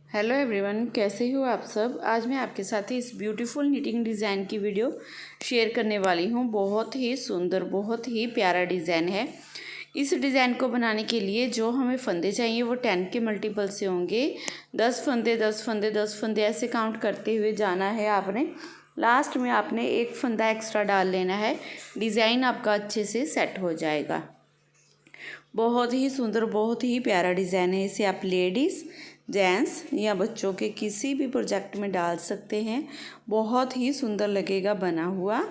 Hello everyone, कैसे हो आप सब। आज मैं आपके साथ ही इस ब्यूटीफुल निटिंग डिज़ाइन की वीडियो शेयर करने वाली हूँ। बहुत ही सुंदर, बहुत ही प्यारा डिज़ाइन है। इस डिज़ाइन को बनाने के लिए जो हमें फंदे चाहिए वो 10 के मल्टीपल से होंगे। 10 फंदे 10 फंदे 10 फंदे ऐसे काउंट करते हुए जाना है आपने। लास्ट में आपने एक फंदा एक्स्ट्रा डाल लेना है। डिज़ाइन आपका अच्छे से सेट हो जाएगा। बहुत ही सुंदर, बहुत ही प्यारा डिज़ाइन है। इसे आप लेडीज़, जेंट्स या बच्चों के किसी भी प्रोजेक्ट में डाल सकते हैं। बहुत ही सुंदर लगेगा बना हुआ।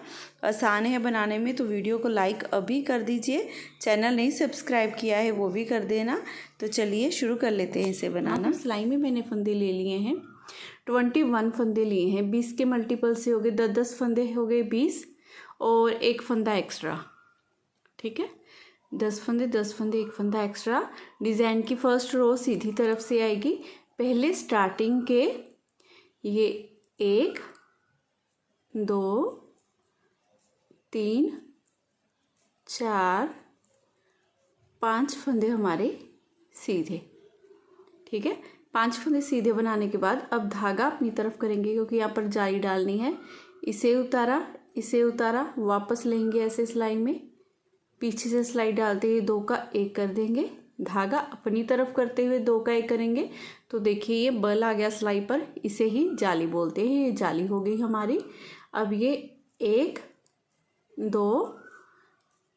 आसान है बनाने में, तो वीडियो को लाइक अभी कर दीजिए। चैनल नहीं सब्सक्राइब किया है वो भी कर देना। तो चलिए शुरू कर लेते हैं इसे बनाना। सिलाई में मैंने फंदे ले लिए हैं, 21 फंदे लिए हैं। 20 के मल्टीपल से हो गए, 10 फंदे हो गए 20 और एक फंदा एक्स्ट्रा। ठीक है, 10 फंदे 10 फंदे एक फंदा एक्स्ट्रा। डिज़ाइन की फर्स्ट रो सीधी तरफ से आएगी। पहले स्टार्टिंग के ये 1 2 3 4 5 फंदे हमारे सीधे। ठीक है, 5 फंदे सीधे बनाने के बाद अब धागा अपनी तरफ करेंगे, क्योंकि यहाँ पर जाली डालनी है। इसे उतारा, वापस लेंगे ऐसे सिलाई में। पीछे से सिलाई डालते हुए 2 का 1 कर देंगे। धागा अपनी तरफ करते हुए 2 का 1 करेंगे। तो देखिए ये बल आ गया सिलाई पर, इसे ही जाली बोलते हैं। ये जाली हो गई हमारी। अब ये 1 2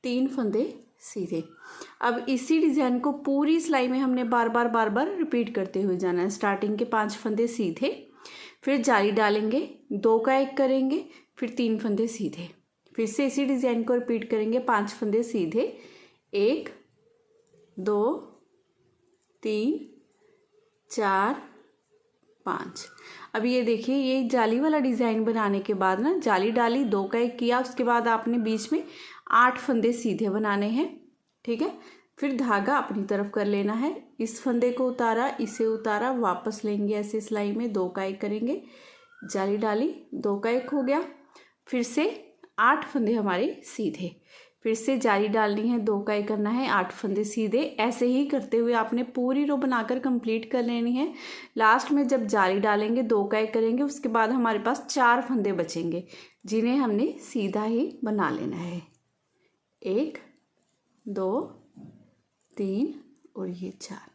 3 फंदे सीधे। अब इसी डिज़ाइन को पूरी सिलाई में हमने बार बार रिपीट करते हुए जाना है। स्टार्टिंग के 5 फंदे सीधे, फिर जाली डालेंगे, 2 का 1 करेंगे, फिर 3 फंदे सीधे। फिर से इसी डिज़ाइन को रिपीट करेंगे। 5 फंदे सीधे, 1 2 3 4 5। अब ये देखिए, ये जाली वाला डिज़ाइन बनाने के बाद ना, जाली डाली, 2 का 1 किया, उसके बाद आपने बीच में 8 फंदे सीधे बनाने हैं। ठीक है, फिर धागा अपनी तरफ कर लेना है। इस फंदे को उतारा, इसे उतारा, वापस लेंगे ऐसे सिलाई में, 2 का 1 करेंगे, जाली डाली, 2 का 1 हो गया। फिर से 8 फंदे हमारे सीधे, फिर से जाली डालनी है, 2 का 1 करना है, 8 फंदे सीधे। ऐसे ही करते हुए आपने पूरी रो बनाकर कंप्लीट कर लेनी है। लास्ट में जब जाली डालेंगे, 2 का 1 करेंगे, उसके बाद हमारे पास 4 फंदे बचेंगे, जिन्हें हमने सीधा ही बना लेना है। 1 2 3 और ये 4।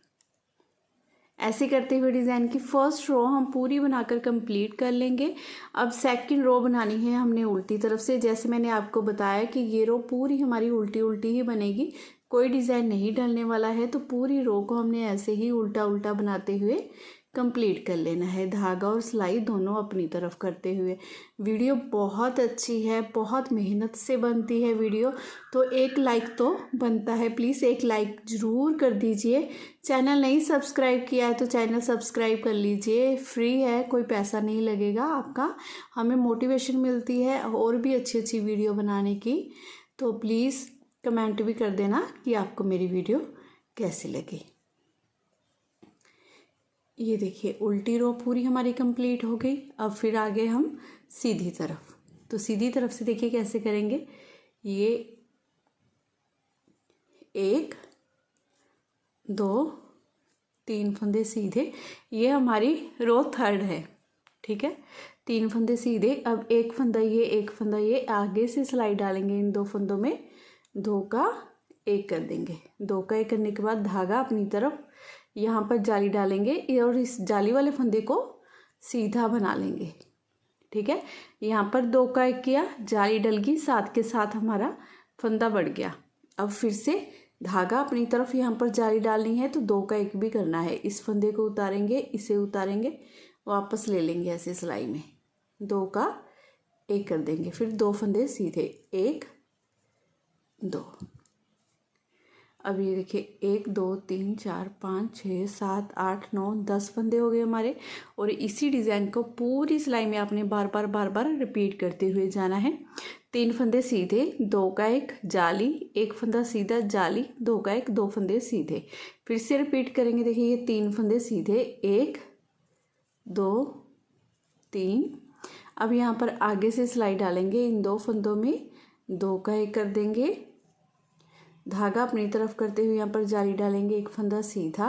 ऐसे करते हुए डिज़ाइन की फर्स्ट रो हम पूरी बनाकर कंप्लीट कर लेंगे। अब सेकंड रो बनानी है हमने उल्टी तरफ से। जैसे मैंने आपको बताया कि ये रो पूरी हमारी उल्टी उल्टी ही बनेगी, कोई डिज़ाइन नहीं डलने वाला है। तो पूरी रो को हमने ऐसे ही उल्टा उल्टा बनाते हुए कंप्लीट कर लेना है, धागा और सिलाई दोनों अपनी तरफ करते हुए। वीडियो बहुत अच्छी है, बहुत मेहनत से बनती है वीडियो, तो एक लाइक तो बनता है। प्लीज़ एक लाइक ज़रूर कर दीजिए। चैनल नहीं सब्सक्राइब किया है तो चैनल सब्सक्राइब कर लीजिए, फ्री है, कोई पैसा नहीं लगेगा आपका। हमें मोटिवेशन मिलती है और भी अच्छी अच्छी वीडियो बनाने की। तो प्लीज़ कमेंट भी कर देना कि आपको मेरी वीडियो कैसी लगी। ये देखिए, उल्टी रो पूरी हमारी कंप्लीट हो गई। अब फिर आगे हम सीधी तरफ। तो सीधी तरफ से देखिए कैसे करेंगे। ये 1 2 3 फंदे सीधे, ये हमारी रो थर्ड है। ठीक है, 3 फंदे सीधे। अब एक फंदा ये, एक फंदा ये, आगे से सिलाई डालेंगे इन 2 फंदों में, 2 का 1 कर देंगे। 2 का 1 करने के बाद धागा अपनी तरफ, यहाँ पर जाली डालेंगे और इस जाली वाले फंदे को सीधा बना लेंगे। ठीक है, यहाँ पर 2 का 1 किया, जाली डल गई, साथ के साथ हमारा फंदा बढ़ गया। अब फिर से धागा अपनी तरफ, यहाँ पर जाली डालनी है तो 2 का 1 भी करना है। इस फंदे को उतारेंगे, इसे उतारेंगे, वापस ले लेंगे ऐसे सिलाई में, 2 का 1 कर देंगे। फिर 2 फंदे सीधे, 1 2। अब ये देखिए, 1 2 3 4 5 6 7 8 9 10 फंदे हो गए हमारे। और इसी डिज़ाइन को पूरी सिलाई में आपने बार बार रिपीट करते हुए जाना है। 3 फंदे सीधे, 2 का 1 जाली, 1 फंदा सीधा, जाली, 2 का 1, 2 फंदे सीधे। फिर से रिपीट करेंगे। देखिए ये 3 फंदे सीधे, 1 2 3। अब यहाँ पर आगे से सिलाई डालेंगे, इन 2 फंदों में 2 का 1 कर देंगे, धागा अपनी तरफ करते हुए यहाँ पर जाली डालेंगे, 1 फंदा सीधा,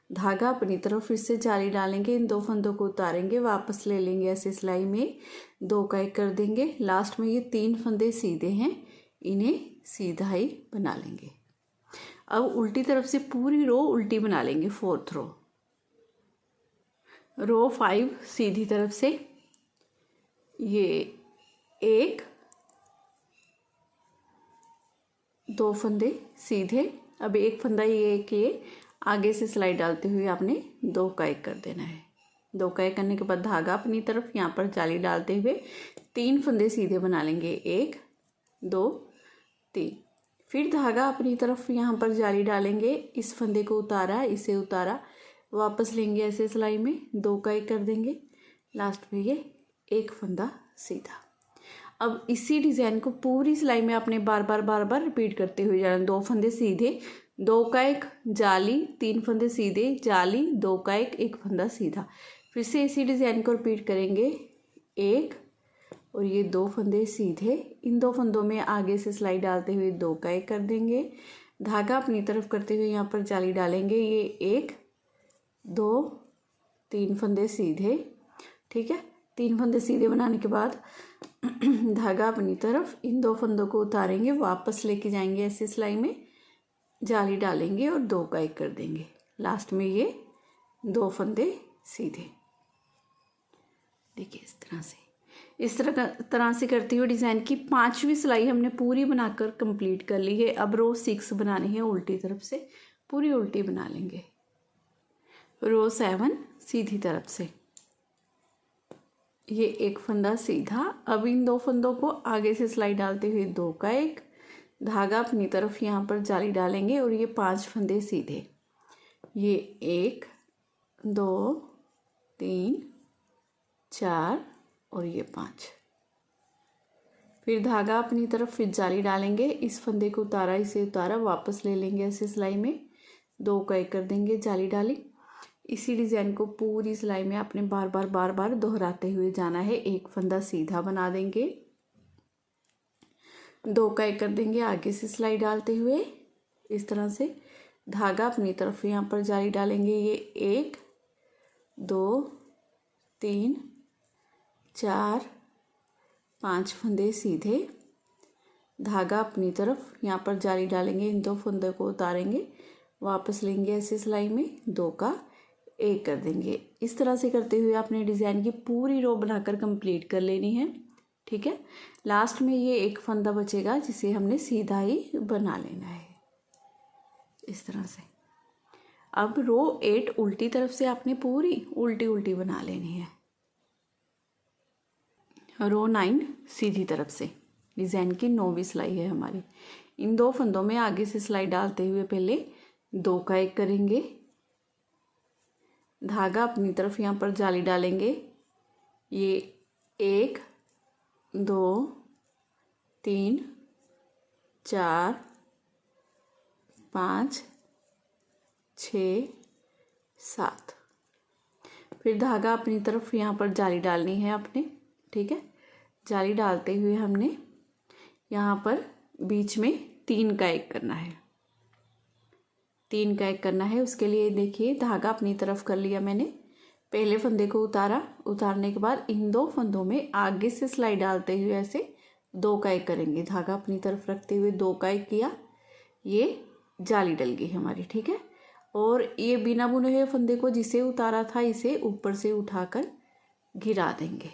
धागा अपनी तरफ फिर से जाली डालेंगे, इन 2 फंदों को उतारेंगे, वापस ले लेंगे ऐसे सिलाई में, 2 का 1 कर देंगे। लास्ट में ये 3 फंदे सीधे हैं, इन्हें सीधा ही बना लेंगे। अब उल्टी तरफ से पूरी रो उल्टी बना लेंगे, 4th रो 5 सीधी तरफ से, ये 1 2 फंदे सीधे। अब 1 फंदा ये कि आगे से सिलाई डालते हुए आपने 2 का 1 कर देना है। 2 का 1 करने के बाद धागा अपनी तरफ यहाँ पर जाली डालते हुए 3 फंदे सीधे बना लेंगे, 1 2 3। फिर धागा अपनी तरफ यहाँ पर जाली डालेंगे, इस फंदे को उतारा, इसे उतारा, वापस लेंगे ऐसे सिलाई में, 2 का 1 कर देंगे। लास्ट में ये 1 फंदा सीधा। अब इसी डिज़ाइन को पूरी सिलाई में आपने बार बार रिपीट करते हुए जाना। 2 फंदे सीधे, 2 का 1 जाली, 3 फंदे सीधे जाली, 2 का 1 फंदा सीधा। फिर से इसी डिज़ाइन को रिपीट करेंगे, 1 और ये 2 फंदे सीधे, इन 2 फंदों में आगे से सिलाई डालते हुए 2 का 1 कर देंगे। धागा अपनी तरफ करते हुए यहाँ पर जाली डालेंगे, ये 1 2 3 फंदे सीधे, ठीक है। 3 फंदे सीधे बनाने के बाद धागा अपनी तरफ, इन 2 फंदों को उतारेंगे, वापस लेके जाएंगे ऐसे सिलाई में, जाली डालेंगे और 2 का 1 कर देंगे। लास्ट में ये 2 फंदे सीधे। देखिए इस तरह से करते हुए डिज़ाइन की 5वीं सिलाई हमने पूरी बनाकर कंप्लीट कर ली है। अब रो 6 बनानी है, उल्टी तरफ से पूरी उल्टी बना लेंगे। रो 7 सीधी तरफ से, ये 1 फंदा सीधा। अब इन 2 फंदों को आगे से सिलाई डालते हुए 2 का 1, धागा अपनी तरफ यहाँ पर जाली डालेंगे और ये 5 फंदे सीधे, ये 1 2 3 4 और ये 5। फिर धागा अपनी तरफ फिर जाली डालेंगे, इस फंदे को उतारा, इसे उतारा, वापस ले लेंगे ऐसे सिलाई में, 2 का 1 कर देंगे, जाली डाली। इसी डिज़ाइन को पूरी सिलाई में आपने बार बार दोहराते हुए जाना है। 1 फंदा सीधा बना देंगे, 2 का 1 कर देंगे, आगे से सिलाई डालते हुए इस तरह से, धागा अपनी तरफ यहाँ पर जाली डालेंगे, ये 1 2 3 4 5 फंदे सीधे, धागा अपनी तरफ यहाँ पर जाली डालेंगे, इन 2 फंदों को उतारेंगे, वापस लेंगे ऐसे सिलाई में, 2 का 1 कर देंगे। इस तरह से करते हुए आपने डिज़ाइन की पूरी रो बनाकर कंप्लीट कर लेनी है, ठीक है। लास्ट में ये 1 फंदा बचेगा जिसे हमने सीधा ही बना लेना है इस तरह से। अब रो 8 उल्टी तरफ से आपने पूरी उल्टी बना लेनी है। रो 9 सीधी तरफ से, डिज़ाइन की 9वीं सिलाई है हमारी। इन 2 फंदों में आगे से सिलाई डालते हुए पहले 2 का 1 करेंगे, धागा अपनी तरफ यहाँ पर जाली डालेंगे, ये 1 2 3 4 5 6 7। फिर धागा अपनी तरफ यहाँ पर जाली डालनी है आपने, ठीक है। जाली डालते हुए हमने यहाँ पर बीच में 3 का 1 करना है, 3 का 1 करना है। उसके लिए देखिए धागा अपनी तरफ कर लिया मैंने, पहले फंदे को उतारा, उतारने के बाद इन 2 फंदों में आगे से सिलाई डालते हुए ऐसे 2 का 1 करेंगे, धागा अपनी तरफ रखते हुए 2 का 1 किया, ये जाली डल गई हमारी, ठीक है। और ये बिना बुने हुए फंदे को जिसे उतारा था इसे ऊपर से उठाकर गिरा देंगे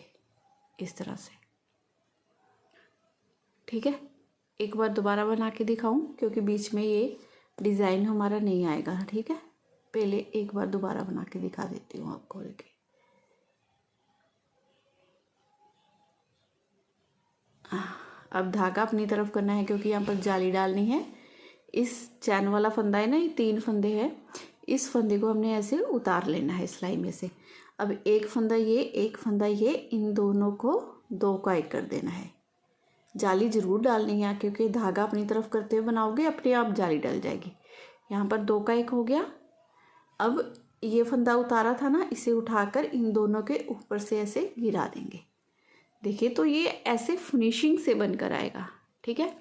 इस तरह से, ठीक है। एक बार दोबारा बना के दिखाऊं क्योंकि बीच में ये डिज़ाइन हमारा नहीं आएगा, ठीक है। पहले एक बार दोबारा बना के दिखा देती हूँ आपको। देखिए अब धागा अपनी तरफ करना है क्योंकि यहाँ पर जाली डालनी है। इस चैन वाला फंदा है ना, ये 3 फंदे हैं, इस फंदे को हमने ऐसे उतार लेना है सिलाई में से। अब 1 फंदा ये, 1 फंदा ये, इन दोनों को 2 का 1 कर देना है। जाली ज़रूर डालनी है क्योंकि धागा अपनी तरफ करते हुए बनाओगे अपने आप जाली डल जाएगी। यहाँ पर 2 का 1 हो गया। अब ये फंदा उतारा था ना, इसे उठाकर इन दोनों के ऊपर से ऐसे गिरा देंगे। देखिए तो ये ऐसे फिनिशिंग से बनकर आएगा, ठीक है।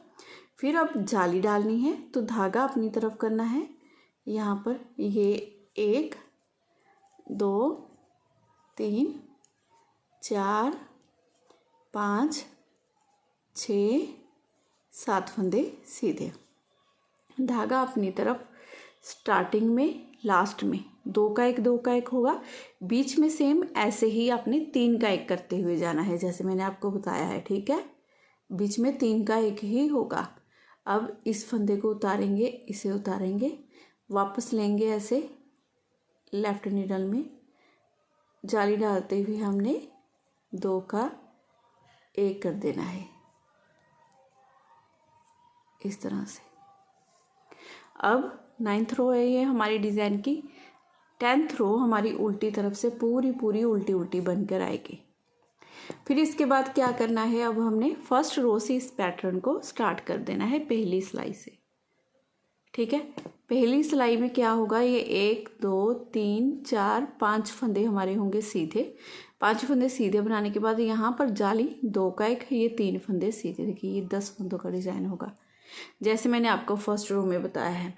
फिर अब जाली डालनी है तो धागा अपनी तरफ करना है, यहाँ पर ये 1 2 3 4 5 6 7 फंदे सीधे। धागा अपनी तरफ स्टार्टिंग में लास्ट में 2 का 1 2 का 1 होगा, बीच में सेम ऐसे ही आपने 3 का 1 करते हुए जाना है जैसे मैंने आपको बताया है। ठीक है, बीच में 3 का 1 ही होगा। अब इस फंदे को उतारेंगे, इसे उतारेंगे, वापस लेंगे ऐसे लेफ्ट नीडल में जाली डालते हुए हमने 2 का 1 कर देना है इस तरह से। अब 9th रो है ये हमारी डिज़ाइन की। 10th रो हमारी उल्टी तरफ से पूरी पूरी उल्टी उल्टी बनकर आएगी। फिर इसके बाद क्या करना है, अब हमने फर्स्ट रो से इस पैटर्न को स्टार्ट कर देना है पहली सिलाई से। ठीक है, पहली सिलाई में क्या होगा, ये 1 2 3 4 5 फंदे हमारे होंगे सीधे। 5 फंदे सीधे बनाने के बाद यहाँ पर जाली 2 का 1, ये 3 फंदे सीधे। देखिए ये 10 फंदों का डिज़ाइन होगा जैसे मैंने आपको फर्स्ट रो में बताया है।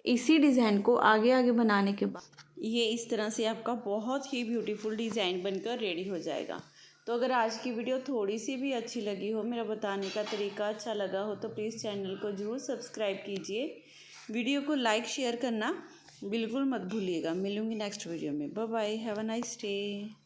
इसी डिज़ाइन को आगे आगे बनाने के बाद ये इस तरह से आपका बहुत ही ब्यूटीफुल डिज़ाइन बनकर रेडी हो जाएगा। तो अगर आज की वीडियो थोड़ी सी भी अच्छी लगी हो, मेरा बताने का तरीका अच्छा लगा हो, तो प्लीज़ चैनल को ज़रूर सब्सक्राइब कीजिए। वीडियो को लाइक शेयर करना बिल्कुल मत भूलिएगा। मिलूँगी नेक्स्ट वीडियो में। Bye bye, have a nice day.